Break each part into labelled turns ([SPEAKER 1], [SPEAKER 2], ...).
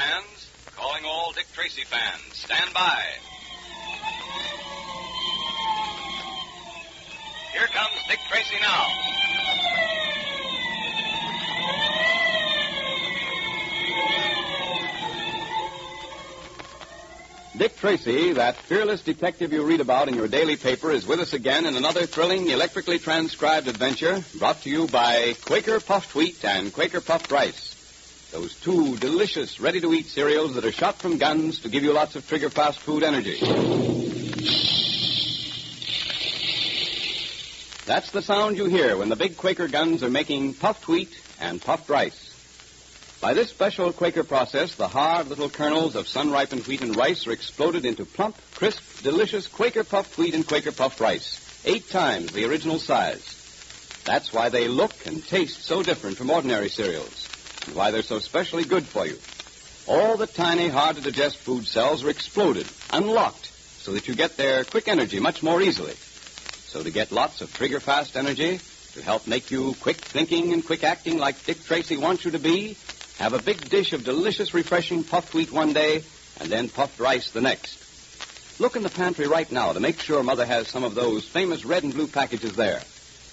[SPEAKER 1] fans, calling all Dick Tracy fans. Stand by. Here comes Dick Tracy now.
[SPEAKER 2] Dick Tracy, that fearless detective you read about in your daily paper, is with us again in another thrilling, electrically transcribed adventure brought to you by Quaker Puffed Wheat and Quaker Puffed Rice. Those two delicious, ready-to-eat cereals that are shot from guns to give you lots of trigger-fast food energy. That's the sound you hear when the big Quaker guns are making puffed wheat and puffed rice. By this special Quaker process, the hard little kernels of sun-ripened wheat and rice are exploded into plump, crisp, delicious Quaker puffed wheat and Quaker puffed rice, 8 times the original size. That's why they look and taste so different from ordinary cereals, and why they're so specially good for you. All the tiny, hard-to-digest food cells are exploded, unlocked, so that you get their quick energy much more easily. So to get lots of trigger-fast energy, to help make you quick-thinking and quick-acting like Dick Tracy wants you to be, have a big dish of delicious, refreshing puffed wheat one day, and then puffed rice the next. Look in the pantry right now to make sure Mother has some of those famous red and blue packages there.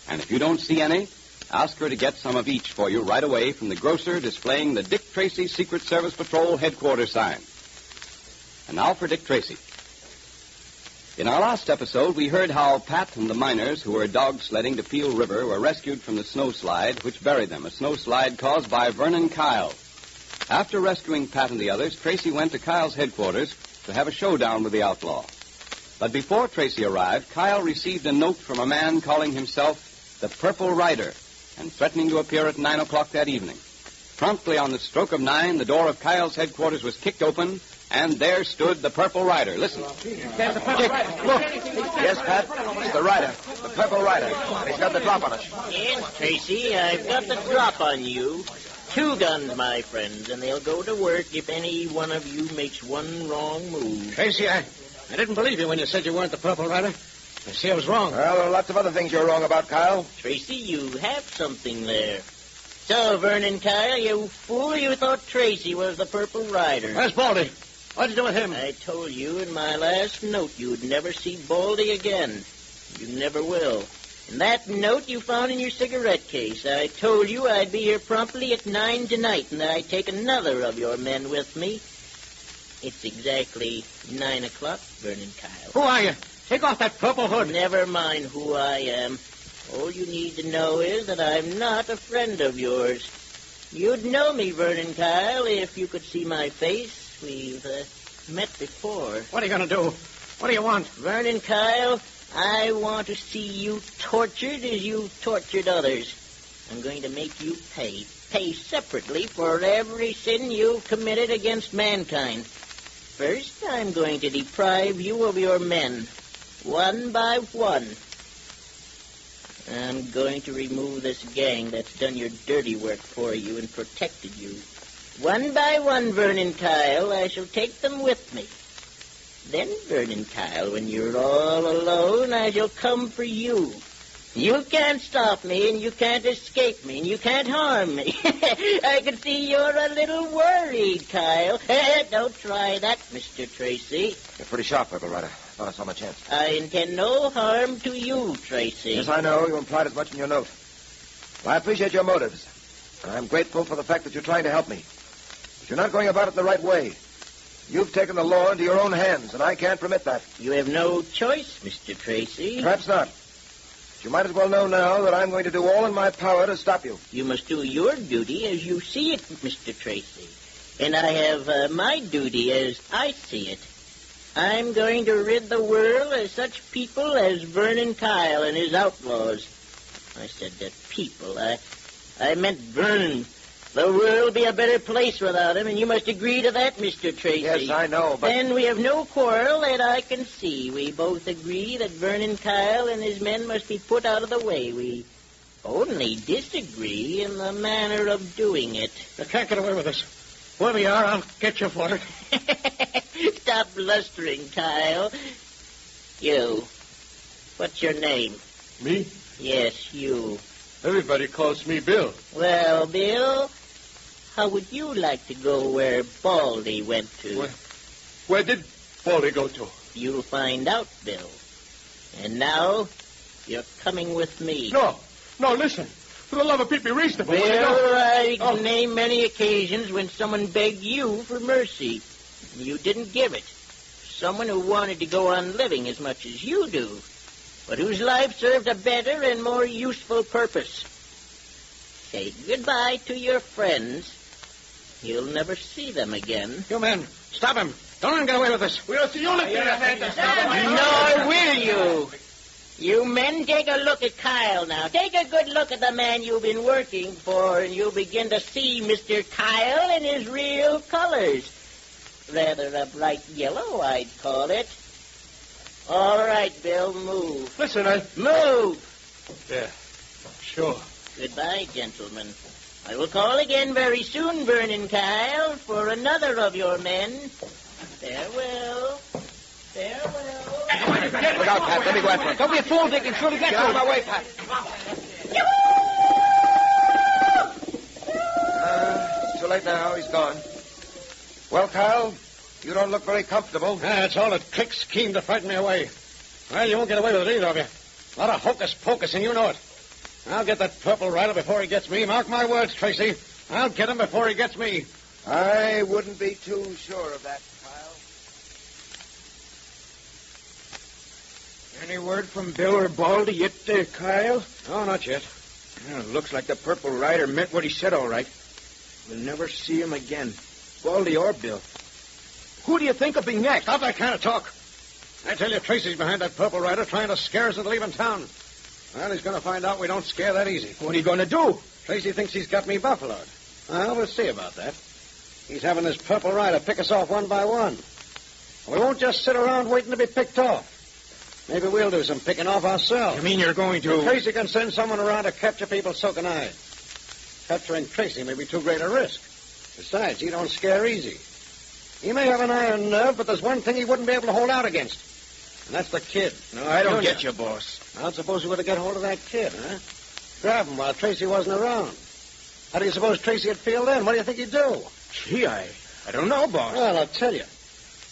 [SPEAKER 2] And if you don't see any, ask her to get some of each for you right away from the grocer displaying the Dick Tracy Secret Service Patrol headquarters sign. And now for Dick Tracy. In our last episode, we heard how Pat and the miners who were dog sledding to Peel River were rescued from the snowslide which buried them, a snowslide caused by Vernon Kyle. After rescuing Pat and the others, Tracy went to Kyle's headquarters to have a showdown with the outlaw. But before Tracy arrived, Kyle received a note from a man calling himself the Purple Rider and threatening to appear at 9 o'clock that evening. Promptly on the stroke of 9, the door of Kyle's headquarters was kicked open, and there stood the Purple Rider. Listen.
[SPEAKER 3] Dick, look. Yes, Pat? It's the Rider. The Purple Rider. He's got the drop on us.
[SPEAKER 4] Yes, Tracy, I've got the drop on you. 2 guns, my friends, and they'll go to work if any one of you makes one wrong move.
[SPEAKER 5] Tracy, I didn't believe you when you said you weren't the Purple Rider. I see I was wrong.
[SPEAKER 3] Well, there are lots of other things you're wrong about, Kyle.
[SPEAKER 4] Tracy, you have something there. So, Vernon Kyle, you fool, you thought Tracy was the Purple Rider.
[SPEAKER 5] Where's Baldy? What'd you do with him?
[SPEAKER 4] I told you in my last note you'd never see Baldy again. You never will. In that note you found in your cigarette case, I told you I'd be here promptly at 9 tonight, and that I'd take another of your men with me. It's exactly 9 o'clock, Vernon Kyle.
[SPEAKER 5] Who are you? Take off that purple hood.
[SPEAKER 4] Never mind who I am. All you need to know is that I'm not a friend of yours. You'd know me, Vernon Kyle, if you could see my face. We've met before.
[SPEAKER 5] What are you going to do? What do you want?
[SPEAKER 4] Vernon Kyle, I want to see you tortured as you've tortured others. I'm going to make you pay. Pay separately for every sin you've committed against mankind. First, I'm going to deprive you of your men, one by one. I'm going to remove this gang that's done your dirty work for you and protected you. One by one, Vernon Kyle, I shall take them with me. Then, Vernon Kyle, when you're all alone, I shall come for you. You can't stop me, and you can't escape me, and you can't harm me. I can see you're a little worried, Kyle. Don't try that, Mr. Tracy.
[SPEAKER 3] You're pretty sharp, Purple Rider. Thought I saw my chance.
[SPEAKER 4] I intend no harm to you, Tracy.
[SPEAKER 3] Yes, I know. You implied as much in your note. Well, I appreciate your motives. And I'm grateful for the fact that you're trying to help me. But you're not going about it the right way. You've taken the law into your own hands, and I can't permit that.
[SPEAKER 4] You have no choice, Mr. Tracy.
[SPEAKER 3] Perhaps not. But you might as well know now that I'm going to do all in my power to stop you.
[SPEAKER 4] You must do your duty as you see it, Mr. Tracy. And I have my duty as I see it. I'm going to rid the world of such people as Vernon Kyle and his outlaws. I said that people. I meant Vernon. The world will be a better place without him, and you must agree to that, Mr. Tracy.
[SPEAKER 3] Yes, I know, but...
[SPEAKER 4] Then we have no quarrel that I can see. We both agree that Vernon Kyle and his men must be put out of the way. We only disagree in the manner of doing it.
[SPEAKER 5] You can't get away with this. Whoever you are, I'll get you for it.
[SPEAKER 4] Stop blustering, Kyle. You. What's your name?
[SPEAKER 6] Me?
[SPEAKER 4] Yes, you.
[SPEAKER 6] Everybody calls me Bill.
[SPEAKER 4] Well, Bill, How would you like to go where Baldy went to?
[SPEAKER 5] Where did Baldy go to?
[SPEAKER 4] You'll find out, Bill. And now, you're coming with me.
[SPEAKER 5] No, listen. For the love of Pete, be reasonable.
[SPEAKER 4] Well, I can name many occasions when someone begged you for mercy. And you didn't give it. Someone who wanted to go on living as much as you do, but whose life served a better and more useful purpose. Say goodbye to your friends. You'll never see them again.
[SPEAKER 5] You men, stop him. Don't let him get away with this. We'll see you lift your hand to stop him.
[SPEAKER 4] Nor will you. You men, take a look at Kyle now. Take a good look at the man you've been working for, and you'll begin to see Mr. Kyle in his real colors. Rather a bright yellow, I'd call it. All right, Bill, move.
[SPEAKER 5] Listen,
[SPEAKER 4] Move!
[SPEAKER 5] Yeah, sure.
[SPEAKER 4] Goodbye, gentlemen. I will call again very soon, Vernon Kyle, for another of your men. Farewell. Farewell.
[SPEAKER 3] Look out, Pat. Let me go after him.
[SPEAKER 6] Don't be a fool, Dick. And surely get
[SPEAKER 3] Get out of my way, Pat. It's too late now. He's gone. Well, Kyle, you don't look very comfortable.
[SPEAKER 5] It's all a trick scheme to frighten me away. Well, you won't get away with it either of you. A lot of hocus-pocus, and you know it. I'll get that purple rider before he gets me. Mark my words, Tracy. I'll get him before he gets me.
[SPEAKER 3] I wouldn't be too sure of that, Kyle.
[SPEAKER 6] Any word from Bill or Baldy yet, Kyle?
[SPEAKER 5] No, not yet.
[SPEAKER 6] Well, looks like the Purple Rider meant what he said, all right. We'll never see him again. Baldy or Bill. Who do you think will be next?
[SPEAKER 5] Stop that kind of talk. I tell you, Tracy's behind that purple rider trying to scare us into leaving town. Well, he's going to find out we don't scare that easy.
[SPEAKER 6] What are you going to do?
[SPEAKER 5] Tracy thinks he's got me buffaloed. Well, we'll see about that. He's having this purple rider pick us off one by one. We won't just sit around waiting to be picked off. Maybe we'll do some picking off ourselves.
[SPEAKER 6] You mean you're going to...
[SPEAKER 5] If Tracy can send someone around to capture people, so can I. Capturing Tracy may be too great a risk. Besides, he don't scare easy. He may have an iron nerve, but there's one thing he wouldn't be able to hold out against. And that's the kid.
[SPEAKER 6] No, I don't get you, boss.
[SPEAKER 5] Well, suppose you were to get hold of that kid, huh? Grab him while Tracy wasn't around. How do you suppose Tracy would feel then? What do you think he'd do?
[SPEAKER 6] Gee, I don't know, boss.
[SPEAKER 5] Well, I'll tell you.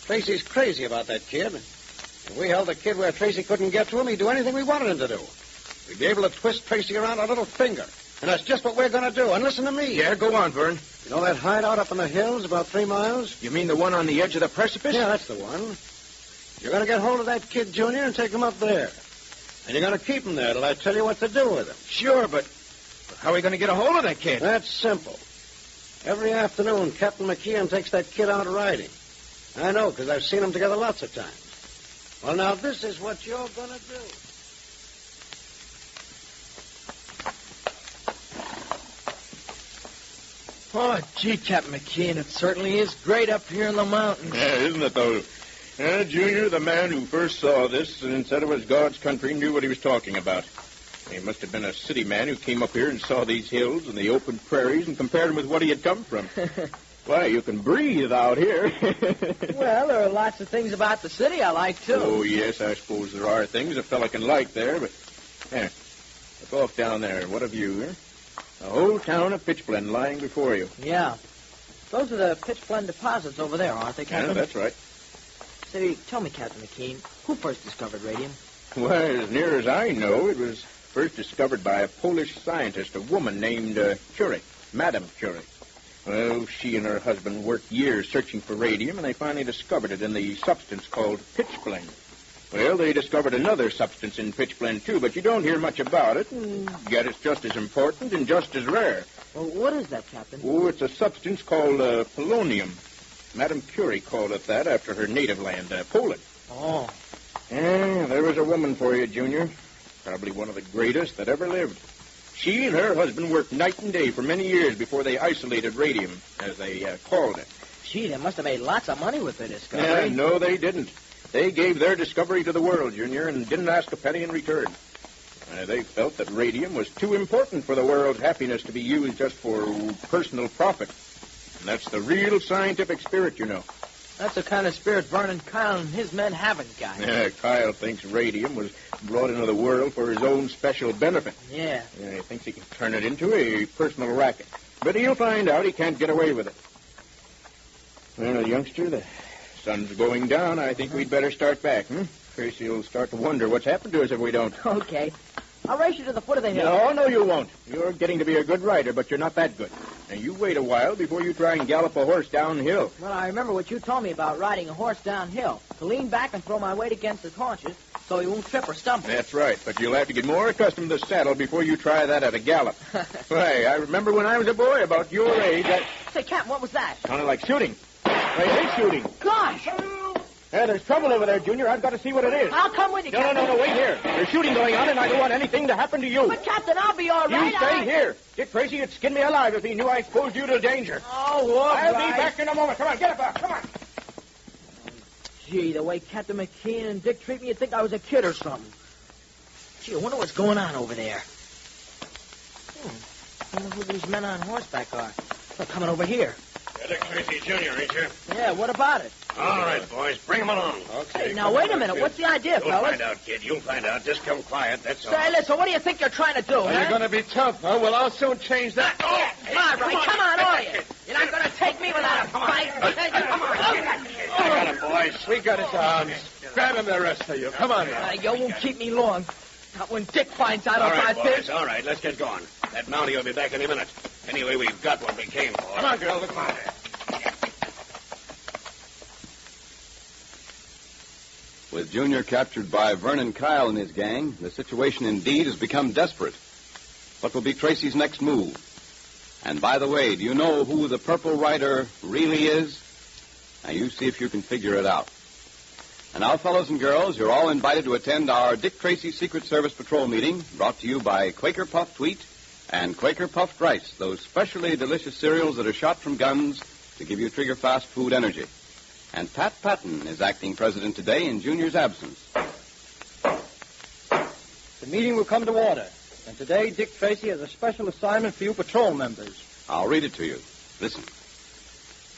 [SPEAKER 5] Tracy's crazy about that kid. If we held the kid where Tracy couldn't get to him, he'd do anything we wanted him to do. We'd be able to twist Tracy around a little finger. And that's just what we're going to do. And listen to me.
[SPEAKER 6] Yeah, go on, Vern.
[SPEAKER 5] You know that hideout up in the hills about 3 miles?
[SPEAKER 6] You mean the one on the edge of the precipice?
[SPEAKER 5] Yeah, that's the one. You're going to get hold of that kid, Junior, and take him up there. And you're going to keep him there till I tell you what to do with him.
[SPEAKER 6] Sure, but how are we going to get a hold of that kid?
[SPEAKER 5] That's simple. Every afternoon, Captain McKeon takes that kid out riding. I know, because I've seen them together lots of times. Well, now, this is what you're going to do.
[SPEAKER 6] Oh, gee, Captain McKeon, it certainly is great up here in the mountains.
[SPEAKER 7] Yeah, isn't it, though? Junior, the man who first saw this and said it was God's country, knew what he was talking about. He must have been a city man who came up here and saw these hills and the open prairies and compared them with what he had come from. Why, you can breathe out here.
[SPEAKER 8] Well, there are lots of things about the city I like, too.
[SPEAKER 7] Oh, yes, I suppose there are things a fella can like there, but... There, look off down there. What a view, huh? The whole town of Pitchblende lying before you.
[SPEAKER 8] Yeah. Those are the pitchblende deposits over there, aren't they, Captain?
[SPEAKER 7] Yeah, that's right.
[SPEAKER 8] Say, tell me, Captain McKean, who first discovered radium?
[SPEAKER 7] Well, as near as I know, it was first discovered by a Polish scientist, a woman named Curie, Madame Curie. Well, she and her husband worked years searching for radium, and they finally discovered it in the substance called pitchblende. Well, they discovered another substance in pitchblende, too, but you don't hear much about it, and yet it's just as important and just as rare.
[SPEAKER 8] Well, what is that, Captain?
[SPEAKER 7] Oh, it's a substance called polonium. Madame Curie called it that after her native land, Poland.
[SPEAKER 8] Oh.
[SPEAKER 7] Yeah, there was a woman for you, Junior. Probably one of the greatest that ever lived. She and her husband worked night and day for many years before they isolated radium, as they called it.
[SPEAKER 8] Gee, they must have made lots of money with their discovery.
[SPEAKER 7] Yeah, no, they didn't. They gave their discovery to the world, Junior, and didn't ask a penny in return. They felt that radium was too important for the world's happiness to be used just for personal profit. And that's the real scientific spirit, you know.
[SPEAKER 8] That's the kind of spirit Vernon Kyle and his men haven't got.
[SPEAKER 7] Yeah, Kyle thinks radium was brought into the world for his own special benefit.
[SPEAKER 8] Yeah.
[SPEAKER 7] He thinks he can turn it into a personal racket. But he'll find out he can't get away with it. Well, youngster, the sun's going down. I think we'd better start back, Tracy will start to wonder what's happened to us if we don't.
[SPEAKER 8] Okay. I'll race you to the foot of the hill.
[SPEAKER 7] No, you won't. You're getting to be a good rider, but you're not that good. Now, you wait a while before you try and gallop a horse downhill.
[SPEAKER 8] Well, I remember what you told me about riding a horse downhill. To lean back and throw my weight against his haunches so he won't trip or stumble.
[SPEAKER 7] That's right, but you'll have to get more accustomed to the saddle before you try that at a gallop. Why, I remember when I was a boy about your age, that
[SPEAKER 8] Say, Captain, what was that?
[SPEAKER 7] sounded like shooting. Why, it is shooting.
[SPEAKER 8] Gosh!
[SPEAKER 7] Yeah, there's trouble over there, Junior. I've got to see what it is.
[SPEAKER 8] I'll come with you, Captain.
[SPEAKER 7] No, wait here. There's shooting going on, and I don't want anything to happen to you.
[SPEAKER 8] But, Captain, I'll be all right.
[SPEAKER 7] You stay here. Dick Tracy would skin me alive if he knew I exposed you to danger.
[SPEAKER 8] Oh, all
[SPEAKER 7] I'll
[SPEAKER 8] right.
[SPEAKER 7] be back in a moment. Come on, get up, come on.
[SPEAKER 8] Gee, the way Captain McKean and Dick treat me, you'd think I was a kid or something. Gee, I wonder what's going on over there. I wonder who these men on horseback are. They're coming over here.
[SPEAKER 5] Dick Tracy Jr., ain't you?
[SPEAKER 8] Yeah, what about it?
[SPEAKER 5] All right, boys, bring him along.
[SPEAKER 8] Hey, now, wait a minute. What's the idea,
[SPEAKER 5] You'll
[SPEAKER 8] fellas?
[SPEAKER 5] find out, kid. You'll find out. Just come quiet, that's all.
[SPEAKER 8] Say, listen, what do you think you're trying to do, huh?
[SPEAKER 9] You're going to be tough, huh? Well, I'll soon change that.
[SPEAKER 8] All right, come on, are you? You're not going to take me without a fight? Come on.
[SPEAKER 5] I got him, boys.
[SPEAKER 9] We got his arms. Grab him, the rest of you. Come on now.
[SPEAKER 8] You won't keep me long. Not when Dick finds out
[SPEAKER 5] All
[SPEAKER 8] about
[SPEAKER 5] right,
[SPEAKER 8] this.
[SPEAKER 5] boys, all right. Let's get going. That Mountie will be back any minute. Anyway, we've got what we came for.
[SPEAKER 9] Come on, girl. Look on there.
[SPEAKER 2] With Junior captured by Vernon Kyle and his gang, the situation indeed has become desperate. What will be Tracy's next move? And by the way, do you know who the Purple Rider really is? Now, you see if you can figure it out. And now, fellows and girls, you're all invited to attend our Dick Tracy Secret Service Patrol meeting, brought to you by Quaker Puffed Wheat and Quaker Puffed Rice, those specially delicious cereals that are shot from guns to give you trigger-fast food energy. And Pat Patton is acting president today in Junior's absence.
[SPEAKER 10] The meeting will come to order. And today, Dick Tracy has a special assignment for you patrol members.
[SPEAKER 2] I'll read it to you. Listen.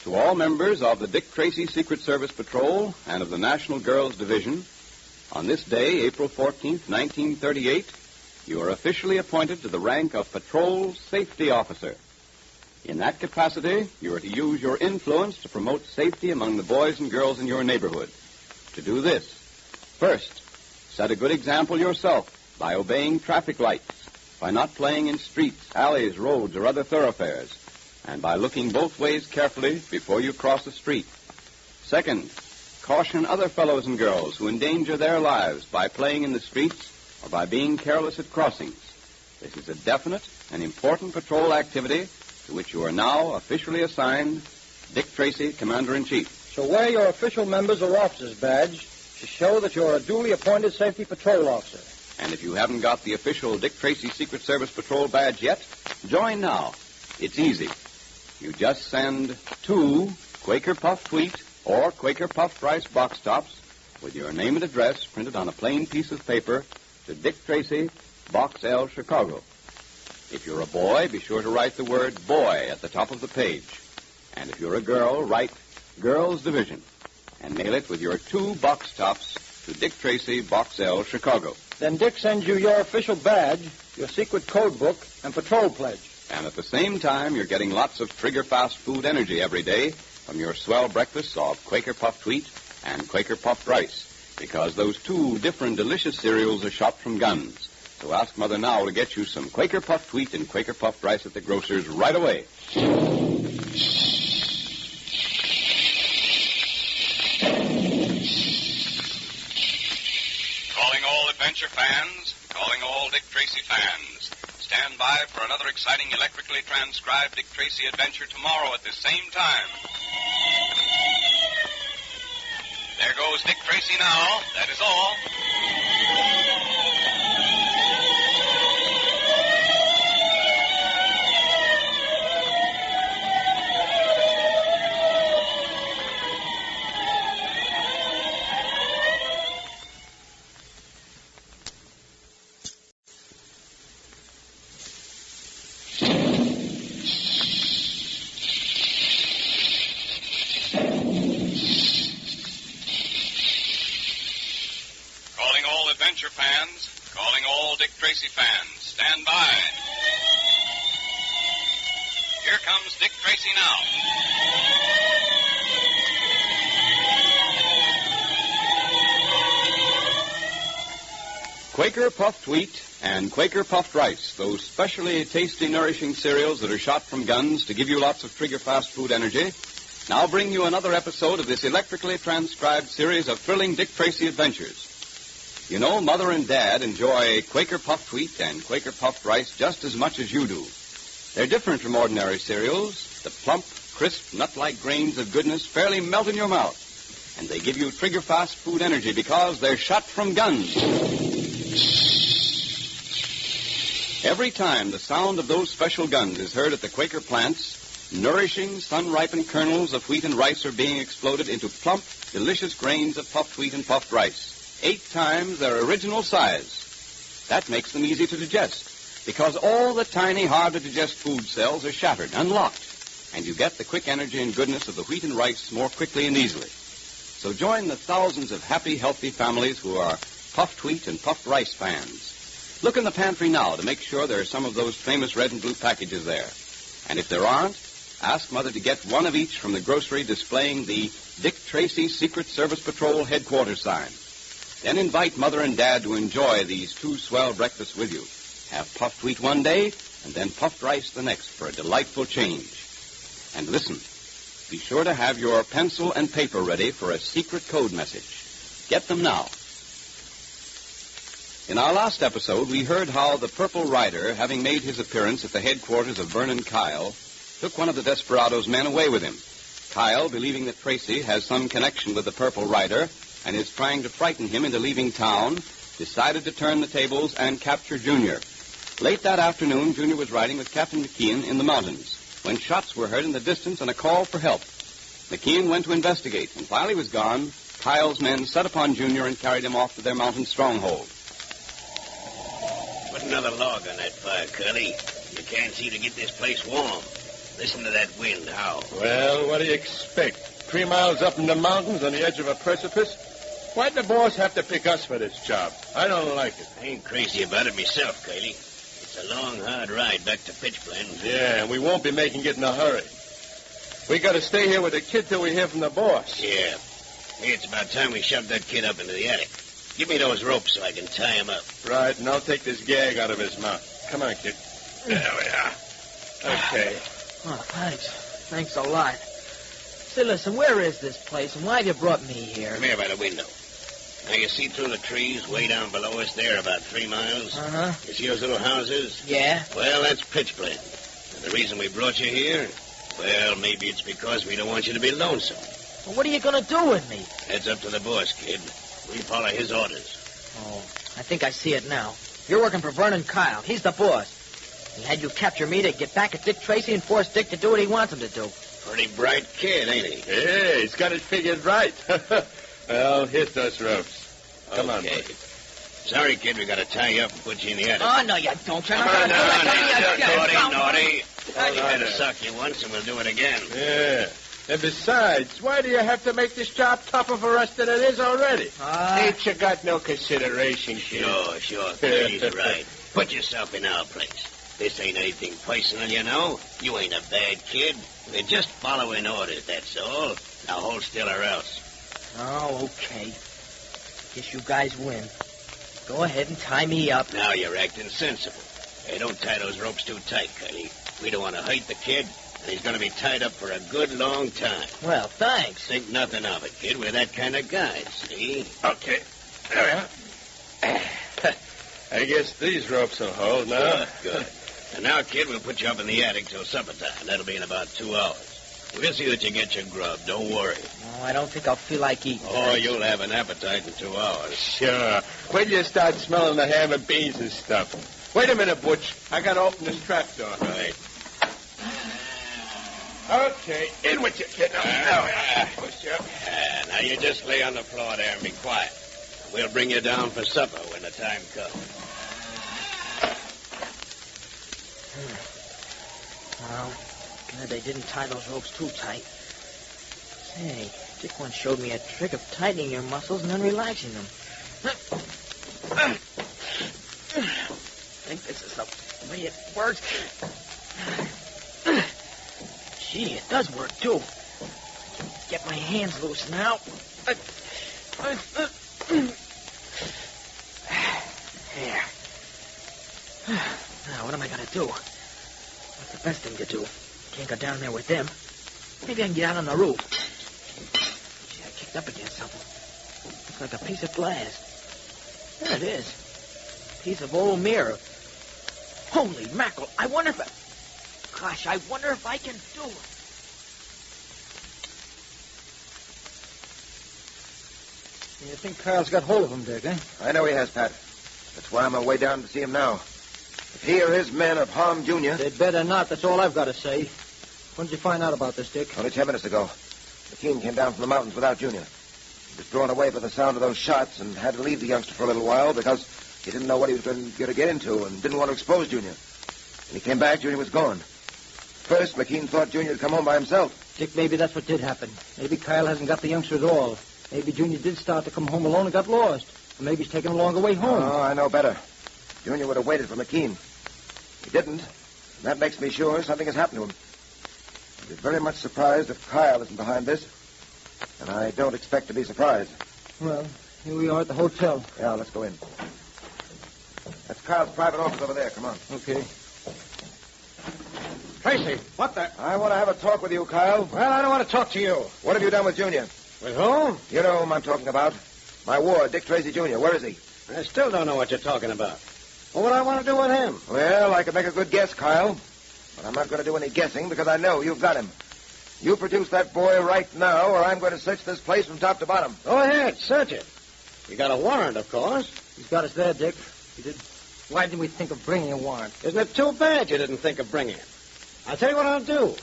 [SPEAKER 2] To all members of the Dick Tracy Secret Service Patrol and of the National Girls Division, on this day, April 14th, 1938, you are officially appointed to the rank of Patrol Safety Officer. In that capacity, you are to use your influence to promote safety among the boys and girls in your neighborhood. To do this, first, set a good example yourself by obeying traffic lights, by not playing in streets, alleys, roads, or other thoroughfares, and by looking both ways carefully before you cross the street. Second, caution other fellows and girls who endanger their lives by playing in the streets or by being careless at crossings. This is a definite and important patrol activity to which you are now officially assigned Dick Tracy, Commander-in-Chief.
[SPEAKER 10] So wear your official members or officers badge to show that you're a duly appointed safety patrol officer.
[SPEAKER 2] And if you haven't got the official Dick Tracy Secret Service Patrol badge yet, join now. It's easy. You just send 2 Quaker Puffed Wheat or Quaker Puffed Rice box tops with your name and address printed on a plain piece of paper to Dick Tracy, Box L, Chicago. If you're a boy, be sure to write the word boy at the top of the page. And if you're a girl, write Girls Division and mail it with your 2 box tops to Dick Tracy, Box L, Chicago.
[SPEAKER 10] Then Dick sends you your official badge, your secret code book, and patrol pledge.
[SPEAKER 2] And at the same time, you're getting lots of trigger-fast food energy every day from your swell breakfasts of Quaker Puffed Wheat and Quaker Puffed Rice, because those 2 different delicious cereals are shot from guns. So ask Mother now to get you some Quaker Puffed Wheat and Quaker Puffed Rice at the grocer's right away.
[SPEAKER 1] Calling all adventure fans, calling all Dick Tracy fans. Stand by for another exciting electrically transcribed Dick Tracy adventure tomorrow at the same time. There goes Dick Tracy now. That is all. Adventure fans, calling all Dick Tracy fans. Stand by. Here comes Dick Tracy now.
[SPEAKER 2] Quaker puffed wheat and Quaker puffed rice, those specially tasty, nourishing cereals that are shot from guns to give you lots of trigger-fast food energy, now bring you another episode of this electrically transcribed series of thrilling Dick Tracy adventures. You know, Mother and Dad enjoy Quaker puffed wheat and Quaker puffed rice just as much as you do. They're different from ordinary cereals. The plump, crisp, nut-like grains of goodness fairly melt in your mouth. And they give you trigger-fast food energy because they're shot from guns. Every time the sound of those special guns is heard at the Quaker plants, nourishing, sun-ripened kernels of wheat and rice are being exploded into plump, delicious grains of puffed wheat and puffed rice, 8 times their original size. That makes them easy to digest, because all the tiny, hard-to-digest food cells are shattered, unlocked, and you get the quick energy and goodness of the wheat and rice more quickly and easily. So join the thousands of happy, healthy families who are puffed wheat and puffed rice fans. Look in the pantry now to make sure there are some of those famous red and blue packages there. And if there aren't, ask Mother to get one of each from the grocery displaying the Dick Tracy Secret Service Patrol headquarters sign. Then invite Mother and Dad to enjoy these 2 swell breakfasts with you. Have puffed wheat one day and then puffed rice the next for a delightful change. And listen, be sure to have your pencil and paper ready for a secret code message. Get them now. In our last episode, we heard how the Purple Rider, having made his appearance at the headquarters of Vernon Kyle, took one of the desperado's men away with him. Kyle, believing that Tracy has some connection with the Purple Rider and is trying to frighten him into leaving town, decided to turn the tables and capture Junior. Late that afternoon, Junior was riding with Captain McKeon in the mountains when shots were heard in the distance and a call for help. McKeon went to investigate, and while he was gone, Kyle's men set upon Junior and carried him off to their mountain stronghold.
[SPEAKER 11] Put another log on that fire, Curly. You can't seem to get this place warm. Listen to that wind howl.
[SPEAKER 9] Well, what do you expect? 3 miles up in the mountains on the edge of a precipice? Why'd the boss have to pick us for this job? I don't like it.
[SPEAKER 11] I ain't crazy about it myself, Curly. It's a long, hard ride back to Pitch Plains.
[SPEAKER 9] Yeah, and we won't be making it in a hurry. We got to stay here with the kid till we hear from the boss.
[SPEAKER 11] Yeah. Hey, it's about time we shoved that kid up into the attic. Give me those ropes so I can tie him up.
[SPEAKER 9] Right, and I'll take this gag out of his mouth. Come on, kid. There we are. Okay.
[SPEAKER 8] Oh, thanks. Thanks a lot. Say, listen, where is this place, and why have you brought me here?
[SPEAKER 11] Come here by the window. Now, you see through the trees way down below us there, about 3 miles?
[SPEAKER 8] Uh-huh.
[SPEAKER 11] You see those little houses?
[SPEAKER 8] Yeah?
[SPEAKER 11] Well, that's Pitch Plains. And the reason we brought you here, well, maybe it's because we don't want you to be lonesome.
[SPEAKER 8] Well, what are you going to do with me?
[SPEAKER 11] That's up to the boss, kid. We follow his orders.
[SPEAKER 8] Oh, I think I see it now. You're working for Vernon Kyle. He's the boss. He had you capture me to get back at Dick Tracy and force Dick to do what he wants him to do.
[SPEAKER 11] Pretty bright kid, ain't he?
[SPEAKER 9] Hey, he's got it figured right. Well, hit those ropes. Come on,
[SPEAKER 11] Okay.
[SPEAKER 9] buddy.
[SPEAKER 11] Sorry, kid, we got to tie you up and put you in the attic.
[SPEAKER 8] Oh, no, you don't. You're
[SPEAKER 11] Come
[SPEAKER 8] not
[SPEAKER 11] on,
[SPEAKER 8] gonna do it.
[SPEAKER 11] naughty.
[SPEAKER 9] All
[SPEAKER 11] You
[SPEAKER 9] right,
[SPEAKER 11] had to
[SPEAKER 9] then.
[SPEAKER 11] suck you once, and we'll do it again.
[SPEAKER 9] Yeah. And besides, why do you have to make this job tougher for us than it is already? Ain't you got no consideration, kid?
[SPEAKER 11] Sure. He's right. Put yourself in our place. This ain't anything personal, you know. You ain't a bad kid. We're just following orders, that's all. Now hold still or else.
[SPEAKER 8] Oh, okay. Guess you guys win. Go ahead and tie me up.
[SPEAKER 11] Now you're acting sensible. Hey, don't tie those ropes too tight, Cuddy. We don't want to hurt the kid, and he's going to be tied up for a good long time.
[SPEAKER 8] Well, thanks.
[SPEAKER 11] Think nothing of it, kid. We're that kind of guys, see?
[SPEAKER 9] Okay. There we are. I guess these ropes will hold now.
[SPEAKER 11] Good. And now, kid, we'll put you up in the attic till supper time. That'll be in about 2 hours. We'll see that you get your grub. Don't worry.
[SPEAKER 8] Oh, I don't think I'll feel like eating.
[SPEAKER 11] Oh, you'll have an appetite in 2 hours.
[SPEAKER 9] Sure. When you start smelling the ham and beans and stuff. Wait a minute, Butch. I got to open this trap door.
[SPEAKER 11] Right.
[SPEAKER 9] Okay, in with you, kid. Push you up.
[SPEAKER 11] Now you just lay on the floor there and be quiet. We'll bring you down for supper when the time comes.
[SPEAKER 8] Well, glad they didn't tie those ropes too tight. Say, Dick once showed me a trick of tightening your muscles and then relaxing them. I think this is the way it works. Gee, it does work, too. Get my hands loose now. There. Now, what am I going to do? What's the best thing to do? Can't go down there with them. Maybe I can get out on the roof. Gee, I kicked up against something. Looks like a piece of glass. There it is. Piece of old mirror. Holy mackerel. I wonder if I can do it.
[SPEAKER 10] You think Kyle's got hold of him, Dick, eh?
[SPEAKER 3] I know he has, Pat. That's why I'm on my way down to see him now. If he or his men have harmed Junior...
[SPEAKER 10] They'd better not. That's all I've got to say. When did you find out about this, Dick?
[SPEAKER 3] Only 10 minutes ago. McKean came down from the mountains without Junior. He was drawn away by the sound of those shots and had to leave the youngster for a little while because he didn't know what he was going to get into and didn't want to expose Junior. When he came back, Junior was gone. First, McKean thought Junior had come home by himself.
[SPEAKER 10] Dick, maybe that's what did happen. Maybe Kyle hasn't got the youngster at all. Maybe Junior did start to come home alone and got lost. Or maybe he's taking a longer way home.
[SPEAKER 3] Oh, I know better. Junior would have waited for McKean. He didn't. And that makes me sure something has happened to him. I'd be very much surprised if Kyle isn't behind this. And I don't expect to be surprised.
[SPEAKER 10] Well, here we are at the hotel.
[SPEAKER 3] Yeah, let's go in. That's Kyle's private office over there. Come on.
[SPEAKER 10] Okay.
[SPEAKER 5] Tracy, what the...
[SPEAKER 3] I want to have a talk with you, Kyle.
[SPEAKER 5] Well, I don't want to talk to you.
[SPEAKER 3] What have you done with Junior?
[SPEAKER 5] With whom?
[SPEAKER 3] You know whom I'm talking about. My ward, Dick Tracy, Jr. Where is he?
[SPEAKER 5] I still don't know what you're talking about. Well, what do I want to do with him?
[SPEAKER 3] Well, I could make a good guess, Kyle. But I'm not going to do any guessing because I know you've got him. You produce that boy right now, or I'm going to search this place from top to bottom.
[SPEAKER 5] Go ahead, search it. You got a warrant, of course.
[SPEAKER 10] He's got us there, Dick. He did. Why didn't we think of bringing a warrant?
[SPEAKER 5] Isn't it too bad you didn't think of bringing it? I'll tell you what I'll do.